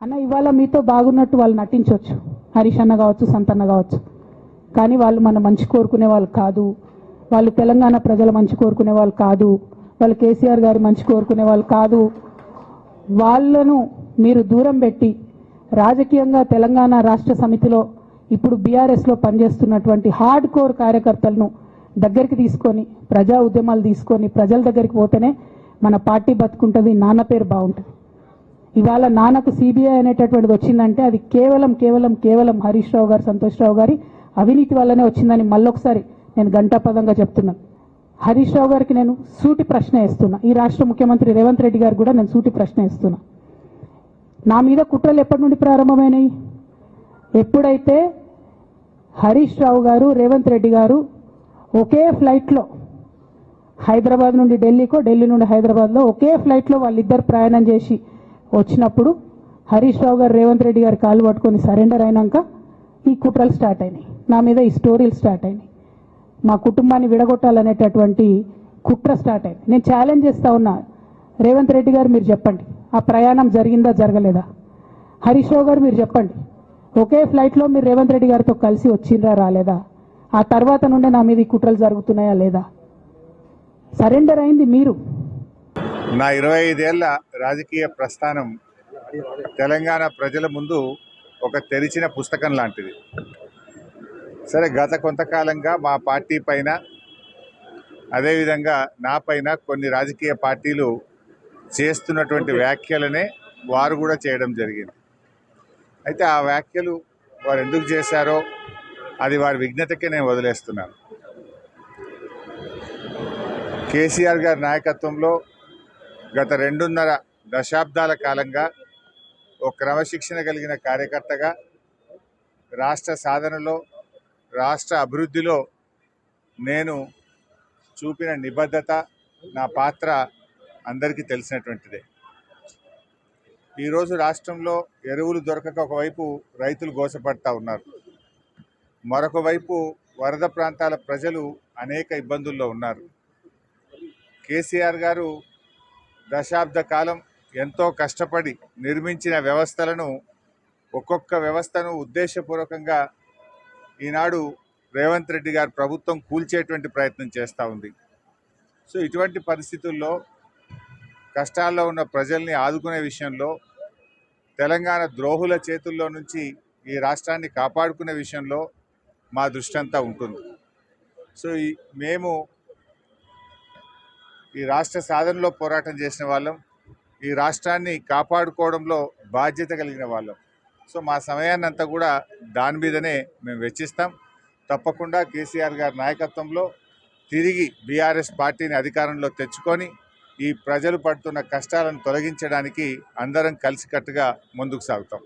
అన్న ఇవాళ మీతో బాగున్నట్టు వాళ్ళు నటించవచ్చు, హరీష్ అన్న కావచ్చు, సంతన్న కావచ్చు. కానీ వాళ్ళు మన మంచి కోరుకునే వాళ్ళు కాదు, వాళ్ళు తెలంగాణ ప్రజల మంచి కోరుకునే వాళ్ళు కాదు, వాళ్ళు కేసీఆర్ గారి మంచి కోరుకునే వాళ్ళు కాదు. వాళ్ళను మీరు దూరం పెట్టి రాజకీయంగా తెలంగాణ రాష్ట్ర సమితిలో ఇప్పుడు బీఆర్ఎస్లో పనిచేస్తున్నటువంటి హార్డ్ కోర్ కార్యకర్తలను దగ్గరికి తీసుకొని ప్రజా ఉద్యమాలు తీసుకొని ప్రజల దగ్గరికి పోతేనే మన పార్టీ బతుకుంటుంది, నాన్న పేరు బాగుంటుంది. ఇవాళ నాన్నకు సిబిఐ అనేటటువంటిది వచ్చిందంటే అది కేవలం హరీష్ రావు గారు, సంతోష్ రావు గారి అవినీతి వల్లనే వచ్చిందని మళ్ళొకసారి నేను ఘంటాపదంగా చెప్తున్నాను. హరీష్ రావు గారికి నేను సూటి ప్రశ్న వేస్తున్నా, ఈ రాష్ట్ర ముఖ్యమంత్రి రేవంత్ రెడ్డి గారు కూడా నేను సూటి ప్రశ్న వేస్తున్నా. నా మీద కుట్రలు ఎప్పటి నుండి ప్రారంభమైనాయి? ఎప్పుడైతే హరీష్ రావు గారు, రేవంత్ రెడ్డి గారు ఒకే ఫ్లైట్లో హైదరాబాద్ నుండి ఢిల్లీకో, ఢిల్లీ నుండి హైదరాబాద్లో ఒకే ఫ్లైట్లో వాళ్ళిద్దరు ప్రయాణం చేసి వచ్చినప్పుడు హరీష్ రావు గారు రేవంత్ రెడ్డి గారి కాళ్ళు పట్టుకొని సరెండర్ అయినాక ఈ కుట్రలు స్టార్ట్ అయినాయి, నా మీద ఈ స్టోరీలు స్టార్ట్ అయినాయి, మా కుటుంబాన్ని విడగొట్టాలనేటటువంటి కుట్ర స్టార్ట్ అయింది. నేను ఛాలెంజ్ చేస్తా ఉన్నా, రేవంత్ రెడ్డి గారు మీరు చెప్పండి, ఆ ప్రయాణం జరిగిందా జరగలేదా? హరీష్ రావు గారు మీరు చెప్పండి, ఒకే ఫ్లైట్లో మీరు రేవంత్ రెడ్డి గారితో కలిసి వచ్చిండ్రా రాలేదా? ఆ తర్వాత నుండే నా మీద ఈ కుట్రలు జరుగుతున్నాయా లేదా? సరెండర్ అయింది మీరు. నా 25 ఏళ్ల రాజకీయ ప్రస్థానం తెలంగాణ ప్రజల ముందు ఒక తెరిచిన పుస్తకం లాంటిది. సరే, గత కొంతకాలంగా మా పార్టీ పైన, అదేవిధంగా నా పైన కొన్ని రాజకీయ పార్టీలు చేస్తున్నటువంటి వ్యాఖ్యలనే వారు కూడా చేయడం జరిగింది. అయితే ఆ వ్యాఖ్యలు వారు ఎందుకు చేశారో అది వారి విజ్ఞతకే నేను వదిలేస్తున్నాను. కేసీఆర్ గారి నాయకత్వంలో గత 2.5 దశాబ్దాల కాలంగా ఒక క్రమశిక్షణ కలిగిన కార్యకర్తగా రాష్ట్ర సాధనలో, రాష్ట్ర అభివృద్ధిలో నేను చూపిన నిబద్ధత, నా పాత్ర అందరికీ తెలిసినటువంటిదే. ఈరోజు రాష్ట్రంలో ఎరువులు దొరకక ఒకవైపు రైతులు గోసపడతా ఉన్నారు, మరొక వైపు వరద ప్రాంతాల ప్రజలు అనేక ఇబ్బందుల్లో ఉన్నారు. కేసీఆర్ గారు దశాబ్ద కాలం ఎంతో కష్టపడి నిర్మించిన వ్యవస్థలను, ఒక్కొక్క వ్యవస్థను ఉద్దేశపూర్వకంగా ఈనాడు రేవంత్ రెడ్డి గారి ప్రభుత్వం కూల్చేటువంటి ప్రయత్నం చేస్తూ ఉంది. సో ఇటువంటి పరిస్థితుల్లో కష్టాల్లో ఉన్న ప్రజల్ని ఆదుకునే విషయంలో, తెలంగాణ ద్రోహుల చేతుల్లో నుంచి ఈ రాష్ట్రాన్ని కాపాడుకునే విషయంలో మా దృష్టి అంతా ఉంటుంది. సో మేము ఈ రాష్ట్ర సాధనలో పోరాటం చేసిన వాళ్ళం, ఈ రాష్ట్రాన్ని కాపాడుకోవడంలో బాధ్యత కలిగిన వాళ్ళం. సో మా సమయాన్ని అంతా కూడా దాని మీదనే మేము వెచ్చిస్తాం. తప్పకుండా కేసీఆర్ గారి నాయకత్వంలో తిరిగి బీఆర్ఎస్ పార్టీని అధికారంలో తెచ్చుకొని ఈ ప్రజలు పడుతున్న కష్టాలను తొలగించడానికి అందరం కలిసికట్టుగా ముందుకు సాగుతాం.